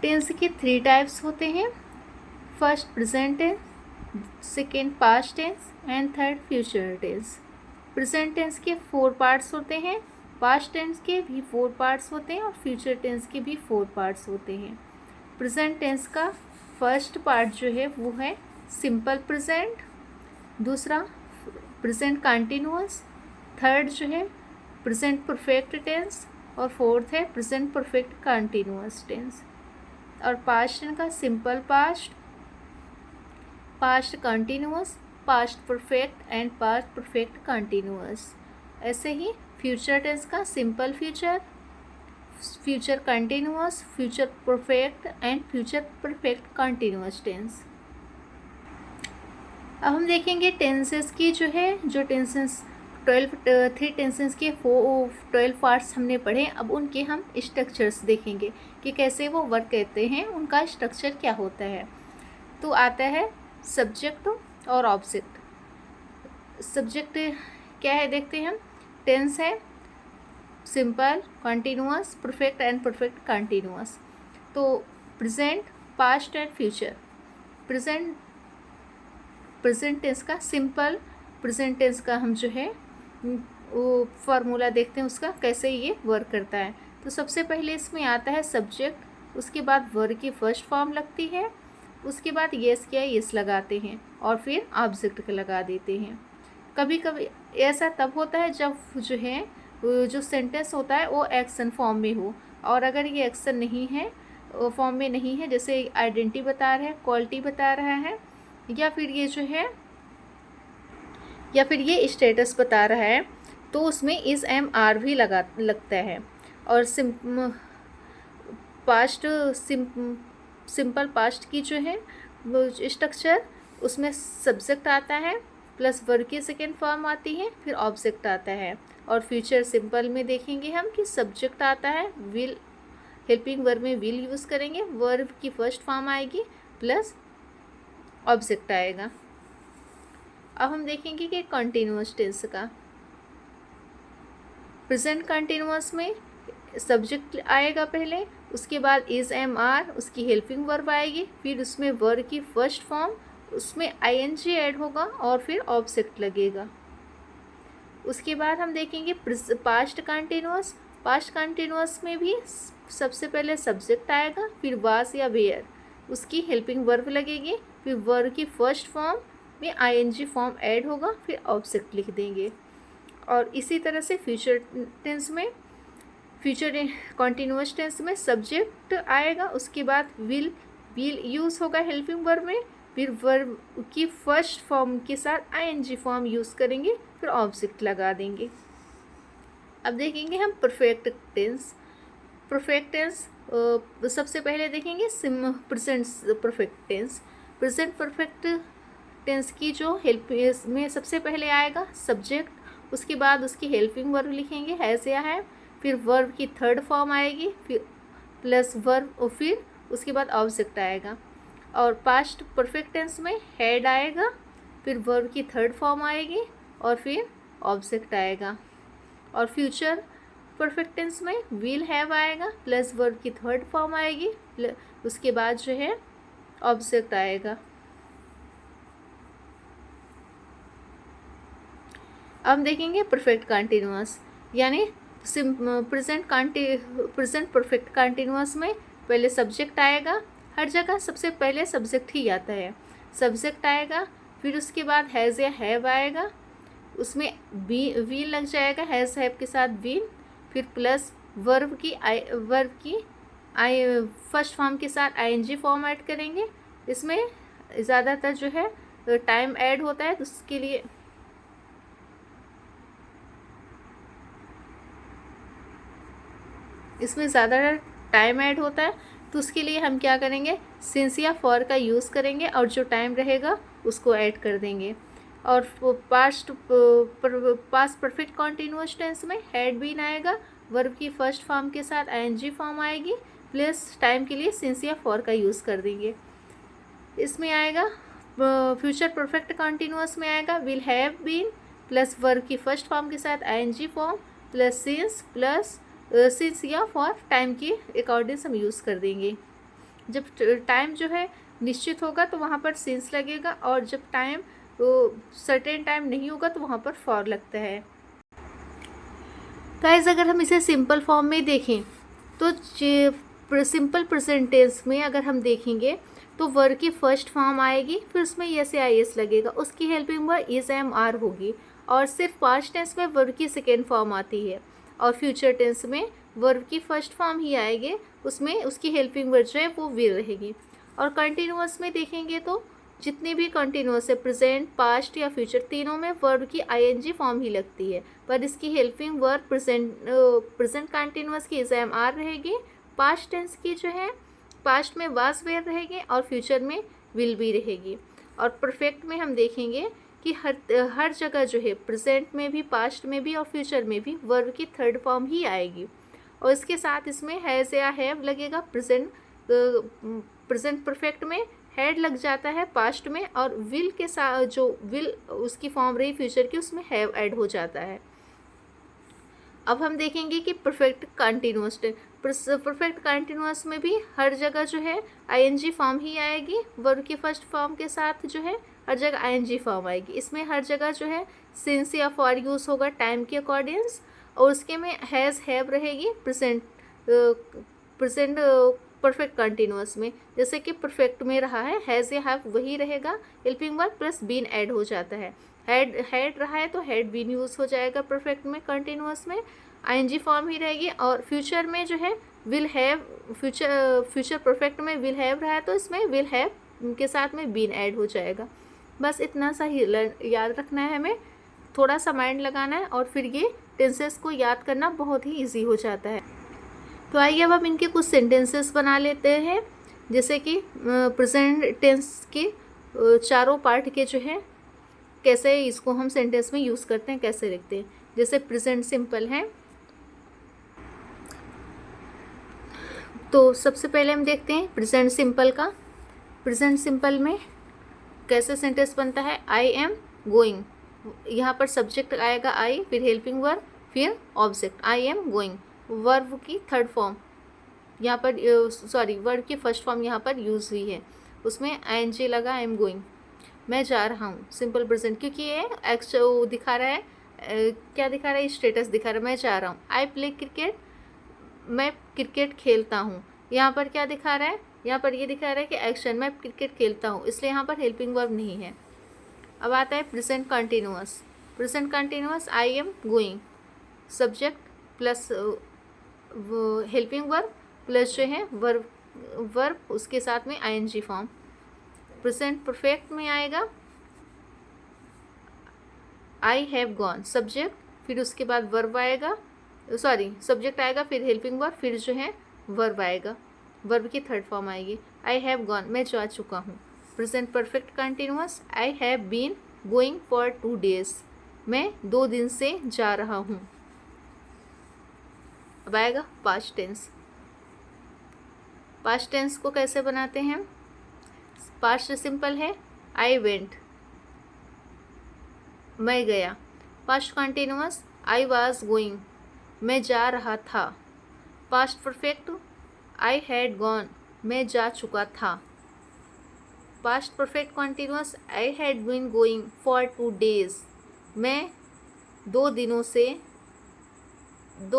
Tense के 3 types होते हैं। First present tense, second past tense and third future tense. Present tense के 4 parts होते हैं, पास्ट टेंस के भी 4 पार्ट्स होते हैं और फ्यूचर टेंस के भी 4 पार्ट्स होते हैं। प्रेजेंट टेंस का फर्स्ट पार्ट जो है वो है सिंपल प्रेजेंट, दूसरा प्रेजेंट कंटिन्यूअस, थर्ड जो है प्रेजेंट परफेक्ट टेंस और फोर्थ है प्रेजेंट परफेक्ट कंटिन्यूअस टेंस। और पास्ट टेंस का simple past, past continuous, past perfect and past perfect continuous. ऐसे ही फ्यूचर टेंस का simple future, future continuous, future perfect and future perfect continuous tense. अब हम देखेंगे टेंसेस की जो है, जो टेंसेस 3 टेंसेस के 12 पार्ट्स हमने पढ़े। अब उनके हम स्ट्रक्चर्स देखेंगे कि कैसे वो वर्क करते हैं, उनका स्ट्रक्चर क्या होता है। तो आता है सब्जेक्ट और ऑब्जेक्ट। सब्जेक्ट क्या है देखते हैं हम। टेंस है simple, continuous, perfect and perfect continuous. तो present, past and future. Present tense का सिंपल प्रेजेंट टेंस का हम जो है वो फार्मूला देखते हैं उसका कैसे ये वर्क करता है। तो सबसे पहले इसमें आता है सब्जेक्ट, उसके बाद वर्ब की फर्स्ट फॉर्म लगती है, उसके बाद येस क्या येस लगाते हैं और फिर ऑब्जेक्ट लगा देते हैं। कभी कभी ऐसा तब होता है जब जो है जो सेंटेंस होता है वो एक्शन फॉर्म में हो, और अगर ये एक्शन नहीं है फॉर्म में नहीं है, जैसे आइडेंटिटी बता रहा है, क्वालिटी बता रहा है, या फिर ये जो है या फिर ये स्टेटस बता रहा है, तो उसमें इज एम आर भी लगता है। और सिंपल पास्ट की जो है स्ट्रक्चर, उसमें सब्जेक्ट आता है प्लस वर्ब की सेकेंड फॉर्म आती है, फिर ऑब्जेक्ट आता है। और फ्यूचर सिंपल में देखेंगे हम कि सब्जेक्ट आता है, विल, हेल्पिंग वर्ब में विल यूज़ करेंगे, वर्ब की फर्स्ट फॉर्म आएगी प्लस ऑब्जेक्ट आएगा। अब हम देखेंगे कि कंटिन्यूअस टेंस का। प्रेजेंट कंटिन्यूअस में सब्जेक्ट आएगा पहले, उसके बाद इज एम आर, उसकी हेल्पिंग वर्ब आएगी, फिर उसमें वर्ब की फर्स्ट फॉर्म, उसमें आईएनजी ऐड होगा और फिर ऑब्जेक्ट लगेगा। उसके बाद हम देखेंगे पास्ट कंटिन्यूअस। पास्ट कंटिन्यूअस में भी सबसे पहले सब्जेक्ट आएगा, फिर वाज या वेयर, उसकी हेल्पिंग वर्ब लगेगी, फिर वर्ब की फर्स्ट फॉर्म में आईएनजी फॉर्म ऐड होगा, फिर ऑब्जेक्ट लिख देंगे। और इसी तरह से फ्यूचर टेंस में, फ्यूचर कॉन्टिन्यूअस टेंस में सब्जेक्ट आएगा, उसके बाद विल यूज़ होगा हेल्पिंग वर्ब में, फिर वर्ब की फर्स्ट फॉर्म के साथ आईएनजी फॉर्म यूज़ करेंगे, फिर ऑब्जेक्ट लगा देंगे। अब देखेंगे हम परफेक्ट टेंस। परफेक्ट टेंस सबसे पहले देखेंगे present perfect tense. Present perfect tense की जो हेल्प में सबसे पहले आएगा सब्जेक्ट, उसके बाद उसकी हेल्पिंग वर्ब लिखेंगे हैज़ या है, फिर वर्ब की थर्ड फॉर्म आएगी, फिर प्लस वर्ब और फिर उसके बाद ऑब्जेक्ट आएगा। और पास्ट परफेक्ट टेंस में हैड आएगा, फिर वर्ब की थर्ड फॉर्म आएगी और फिर ऑब्जेक्ट आएगा। और फ्यूचर परफेक्ट टेंस में विल हैव आएगा, प्लस वर्ब की थर्ड फॉर्म आएगी, उसके बाद जो है ऑब्जेक्ट आएगा। अब देखेंगे परफेक्ट कंटिन्यूअस, यानी प्रेजेंट परफेक्ट कंटिन्यूअस में पहले सब्जेक्ट आएगा, हर जगह सबसे पहले सब्जेक्ट ही आता है। सब्जेक्ट आएगा, फिर उसके बाद हैज़ या हैव आएगा, उसमें वी लग जाएगा, हैज़ हैव के साथ वी, फिर प्लस वर्ब की फर्स्ट फॉर्म के साथ आईएनजी फॉर्म ऐड करेंगे। इसमें ज़्यादातर जो है टाइम ऐड होता है, तो उसके लिए इसमें ज़्यादा टाइम ऐड होता है, तो उसके लिए हम क्या करेंगे, सिंस या फॉर का यूज़ करेंगे और जो टाइम रहेगा उसको ऐड कर देंगे। और पास्ट परफेक्ट कॉन्टिन्यूअस टेंस में हैड बीन आएगा, वर्ब की फर्स्ट फॉर्म के साथ आईएनजी फॉर्म आएगी, प्लस टाइम के लिए सिंस या फॉर का यूज़ कर देंगे। इसमें आएगा फ्यूचर परफेक्ट कॉन्टिन्यूअस में आएगा will have been, plus verb की फर्स्ट फॉर्म के साथ आईएनजी फॉर्म, प्लस सिंस या फॉर टाइम के अकॉर्डिंग हम यूज़ कर देंगे। जब टाइम जो है निश्चित होगा तो वहाँ पर सिंस लगेगा, और जब टाइम सर्टेन टाइम नहीं होगा तो वहाँ पर फॉर लगता है। गाइस अगर हम इसे सिंपल फॉर्म में देखें तो सिंपल प्रेजेंट टेंस में अगर हम देखेंगे तो वर्ब की फर्स्ट फॉर्म आएगी, फिर उसमें यस या आई एस लगेगा, उसकी helping verb is am are होगी, और सिर्फ पास्ट टेंस में वर्ब की सेकेंड फॉर्म आती है, और फ्यूचर टेंस में वर्ब की फर्स्ट फॉर्म ही आएगी, उसमें उसकी हेल्पिंग वर्ब जो है वो विल रहेगी। और कंटिन्यूअस में देखेंगे तो जितनी भी कंटिन्यूअस है, प्रेजेंट, पास्ट या फ्यूचर, तीनों में वर्ब की आईएनजी फॉर्म ही लगती है, पर इसकी हेल्पिंग वर्ब प्रेजेंट कंटिन्यूअस की इज एम आर रहेगी, पास्ट टेंस की जो है पास्ट में वाज वेयर रहेगी, और फ्यूचर में विल बी रहेगी। और परफेक्ट में हम देखेंगे कि हर जगह जो है प्रेजेंट में भी, पास्ट में भी और फ्यूचर में भी वर्ब की थर्ड फॉर्म ही आएगी, और इसके साथ इसमें हैज़ या हैव लगेगा। प्रेजेंट परफेक्ट में हैड लग जाता है पास्ट में, और विल के साथ जो विल उसकी फॉर्म रही फ्यूचर की, उसमें हैव ऐड हो जाता है। अब हम देखेंगे कि परफेक्ट कंटिन्यूअस में भी हर जगह जो है आईएनजी फॉर्म ही आएगी, वर्ब की फर्स्ट फॉर्म के साथ जो है हर जगह आईएनजी फॉर्म आएगी। इसमें हर जगह जो है सिंस या फॉर यूज़ होगा टाइम के अकॉर्डिंग्स, और उसके में हैज़ हैव रहेगी प्रेजेंट परफेक्ट कंटिन्यूअस में, जैसे कि परफेक्ट में रहा है हैज़ या हैव वही रहेगा, helping verb plus been add हो जाता है। हैड रहा है तो हैड बीन यूज़ हो जाएगा परफेक्ट में, कंटिन्यूअस में आईएनजी फॉर्म ही रहेगी। और फ्यूचर में जो है विल हैव, फ्यूचर परफेक्ट में विल हैव रहा है तो इसमें विल हैव के साथ में बीन ऐड हो जाएगा। बस इतना सा ही याद रखना है हमें, थोड़ा सा माइंड लगाना है, और फिर ये टेंसेस को याद करना बहुत ही ईजी हो जाता है। तो आइए अब हम इनके कुछ सेंटेंसेस बना लेते हैं, जैसे कि प्रेजेंट टेंस के चारों पार्ट के जो है कैसे इसको हम सेंटेंस में यूज़ करते हैं, कैसे लिखते हैं। जैसे प्रेजेंट सिंपल है, तो सबसे पहले हम देखते हैं प्रेजेंट सिंपल का। प्रेजेंट सिंपल में कैसे सेंटेंस बनता है, आई एम गोइंग, यहाँ पर सब्जेक्ट आएगा आई, फिर हेल्पिंग वर्ब, फिर object, I am going. Verb की थर्ड फॉर्म यहाँ पर, वर्ब की फर्स्ट फॉर्म यहाँ पर यूज़ हुई है, उसमें आईएनजी लगा, आई एम गोइंग। मैं जा रहा हूँ, सिंपल प्रेजेंट, क्योंकि ये एक्चुअल दिखा रहा है, क्या दिखा रहा है, स्टेटस दिखा रहा है, मैं जा रहा हूँ। आई प्ले क्रिकेट, मैं क्रिकेट खेलता हूँ। यहाँ पर क्या दिखा रहा है, यहाँ पर ये दिखा रहा है कि एक्शन, मैं क्रिकेट खेलता हूँ, इसलिए यहाँ पर हेल्पिंग वर्ब नहीं है। अब आता है present continuous. Present continuous I am going, subject plus helping verb plus जो है वर्ब उसके साथ में आईएनजी फॉर्म। प्रेजेंट परफेक्ट में आएगा आई हैव गॉन, सब्जेक्ट, फिर उसके बाद वर्ब आएगा, सब्जेक्ट आएगा, फिर हेल्पिंग वर्ब, फिर जो है वर्ब आएगा, वर्ब की थर्ड फॉर्म आएगी। आई हैव गॉन, मैं जा चुका हूँ। Present perfect continuous, I have been going for 2 days, मैं 2 दिन से जा रहा हूँ। अब आएगा पास्ट टेंस। पास्ट टेंस को कैसे बनाते हैं, पास्ट सिंपल है, आई वेंट, मैं गया। Past continuous, I was going, मैं जा रहा था। Past perfect, I had gone, मैं जा चुका था। Past perfect continuous, I had been going for 2 days, मैं 2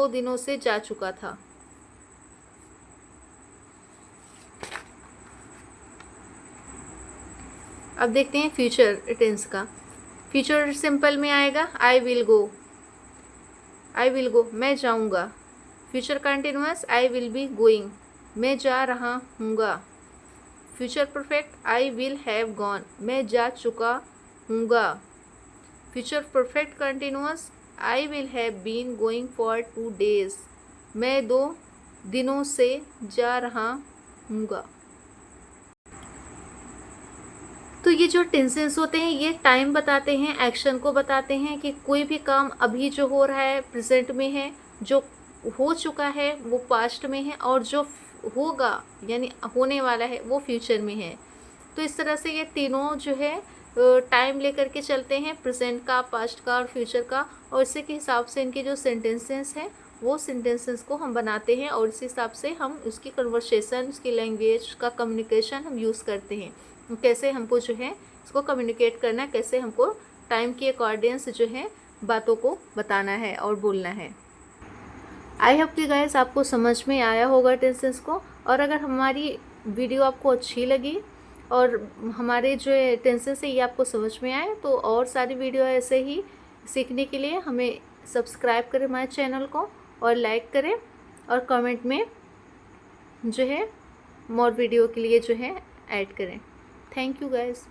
दिनों से जा चुका था। अब देखते हैं फ्यूचर टेंस का। फ्यूचर सिंपल में आएगा आई विल गो, मैं जाऊंगा। Future continuous, I will be going, मैं जा रहा हूँगा। Future perfect, I will have gone, मैं जा चुका हूँगा। Future perfect continuous, I will have been going for 2 days, मैं 2 दिनों से जा रहा हूँगा। तो ये जो टेंसेस होते हैं ये टाइम बताते हैं, एक्शन को बताते हैं कि कोई भी काम अभी जो हो रहा है प्रेजेंट में है, जो हो चुका है वो पास्ट में है, और जो होगा यानी होने वाला है वो फ्यूचर में है। तो इस तरह से ये तीनों जो है टाइम लेकर के चलते हैं, प्रेजेंट का, पास्ट का और फ्यूचर का, और इसी के हिसाब से इनके जो सेंटेंसेस हैं वो सेंटेंसेस को हम बनाते हैं और इस हिसाब से हम उसकी कन्वर्सेशन, उसकी लैंग्वेज का कम्युनिकेशन हम यूज़ करते हैं। कैसे हमको जो है इसको कम्युनिकेट करना है, कैसे हमको टाइम के अकॉर्डिंग जो है बातों को बताना है और बोलना है। आई होप कि गाइस आपको समझ में आया होगा टेंसेस को। और अगर हमारी वीडियो आपको अच्छी लगी और हमारे जो टेंसेस है ये आपको समझ में आए, तो और सारी वीडियो ऐसे ही सीखने के लिए हमें सब्सक्राइब करें हमारे चैनल को, और लाइक करें, और कमेंट में जो है मोर वीडियो के लिए जो है ऐड करें। Thank you guys.